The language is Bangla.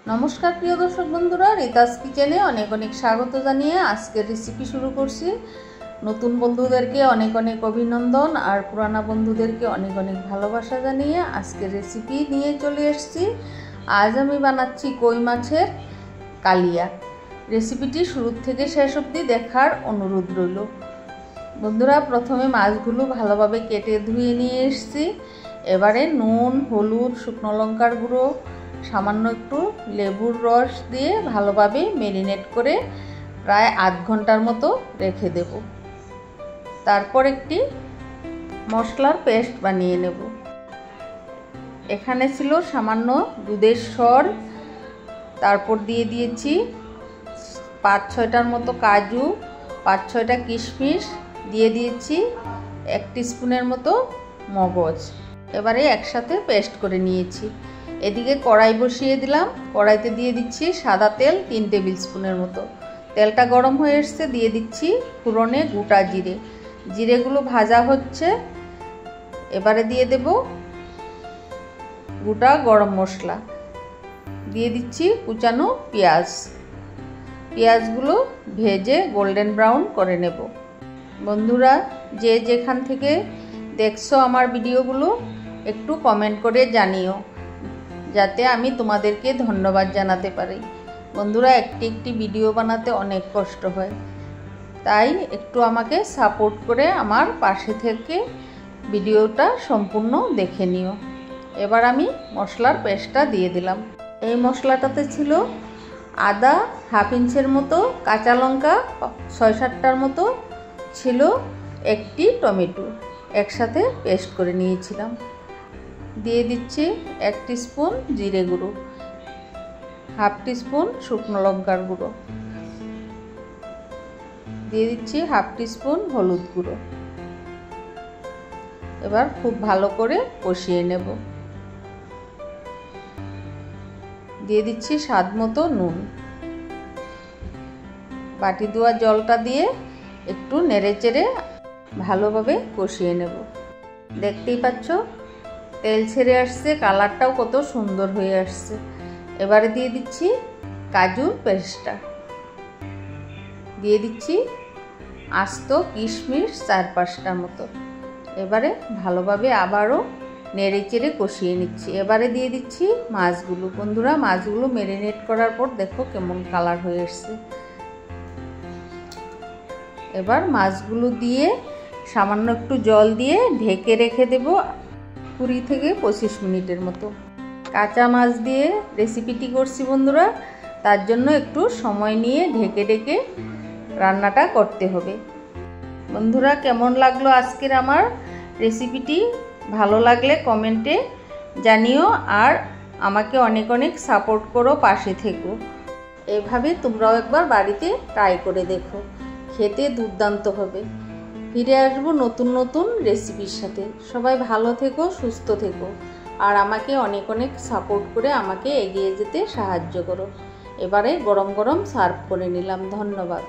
নমস্কার প্রিয় দর্শক বন্ধুরা, রিতাস কিচেনে অনেক অনেক স্বাগত জানিয়ে আজকের রেসিপি শুরু করছি। নতুন বন্ধুদেরকে অনেক অনেক অভিনন্দন আর পুরানা বন্ধুদেরকে অনেক অনেক ভালোবাসা জানিয়ে আজকের রেসিপি নিয়ে চলে এসেছি। আজ আমি বানাচ্ছি কই মাছের কালিয়া। রেসিপিটি শুরু থেকে শেষ অবধি দেখার অনুরোধ রইল। বন্ধুরা, প্রথমে মাছগুলো ভালোভাবে কেটে ধুয়ে নিয়ে এসেছি। এবারে নুন, হলুদ, শুকনো লঙ্কার গুঁড়ো, সামান্য একটু লেবুর রস দিয়ে ভালোভাবে ম্যারিনেট করে প্রায় আধ ঘন্টার মতো রেখে দেব। তারপর একটি মশলার পেস্ট বানিয়ে নেব। এখানে ছিল সামান্য দুধের সর, তারপর দিয়ে দিয়েছি 5-6টার মতো কাজু, 5-6টা কিশমিশ, দিয়ে দিয়েছি 1 টিস্পুনের মতো মগজ। এবারে একসাথে পেস্ট করে নিয়েছি। এদিকে কড়াই বসিয়ে দিলাম। কড়াইতে দিয়ে দিচ্ছি সাদা তেল 3 টেবিল স্পুনের মতো। তেলটা গরম হয়ে এসছে, দিয়ে দিচ্ছি ফোড়নে গোটা জিরে। জিরেগুলো ভাজা হচ্ছে। এবারে দিয়ে দেব গোটা গরম মশলা, দিয়ে দিচ্ছি কুচানো পেঁয়াজ। পেঁয়াজগুলো ভেজে গোল্ডেন ব্রাউন করে নেব। বন্ধুরা, যে যেখান থেকে দেখছো আমার ভিডিওগুলো একটু কমেন্ট করে জানিও, যাতে আমি তোমাদেরকে ধন্যবাদ জানাতে পারি। বন্ধুরা, একটি ভিডিও বানাতে অনেক কষ্ট হয়, তাই একটু আমাকে সাপোর্ট করে আমার পাশে থেকে ভিডিওটা সম্পূর্ণ দেখে নিও। এবার আমি মশলার পেস্টটা দিয়ে দিলাম। এই মশলাটাতে ছিল আদা হাফ ইঞ্চের মতো, কাঁচা লঙ্কা 6-7টার মতো ছিল, একটি টমেটো একসাথে পেস্ট করে নিয়েছিলাম। দিয়ে দিচ্ছি 1 টিস্পুন জিরে গুঁড়ো, হাফ টিস্পুন শুকনো লঙ্কার গুঁড়ো, দিয়ে দিচ্ছি হাফ টিস্পুন হলুদ গুঁড়ো। এবার খুব ভালো করে কষিয়ে নেব। দিয়ে দিচ্ছি স্বাদ মতো নুন। বাটি ধোয়া জলটা দিয়ে একটু নেড়েচেড়ে ভালোভাবে কষিয়ে নেব। দেখতেই পাচ্ছ তেল ছেড়ে আসছে, কালারটাও কত সুন্দর হয়ে আসছে। এবারে দিয়ে দিচ্ছি কাজু পেস্টটা, দিয়ে দিচ্ছি আস্ত কিশমিশ 4-5টার মতো। এবারে ভালোভাবে আবারও নেড়েচেড়ে কষিয়ে নিচ্ছি। এবারে দিয়ে দিচ্ছি মাছগুলো। বন্ধুরা, মাছগুলো ম্যারিনেট করার পর দেখো কেমন কালার হয়ে আসছে। এবার মাছগুলো দিয়ে সামান্য একটু জল দিয়ে ঢেকে রেখে দেব 20 থেকে 25 মিনিটের মতো। কাঁচা মাছ দিয়ে রেসিপিটি করছি বন্ধুরা, তার জন্য একটু সময় নিয়ে ঢেকে ঢেকে রান্নাটা করতে হবে। বন্ধুরা, কেমন লাগলো আজকের আমার রেসিপিটি? ভালো লাগলে কমেন্টে জানিও, আর আমাকে অনেক অনেক সাপোর্ট করো, পাশে থেকো। এভাবে তোমরাও একবার বাড়িতে ট্রাই করে দেখো, খেতে দুর্দান্ত হবে। ফিরে আসবো নতুন নতুন রেসিপির সাথে। সবাই ভালো থেকো, সুস্থ থেকো, আর আমাকে অনেক অনেক সাপোর্ট করে আমাকে এগিয়ে যেতে সাহায্য করো। এবারে গরম গরম সার্ভ করে নিলাম। ধন্যবাদ।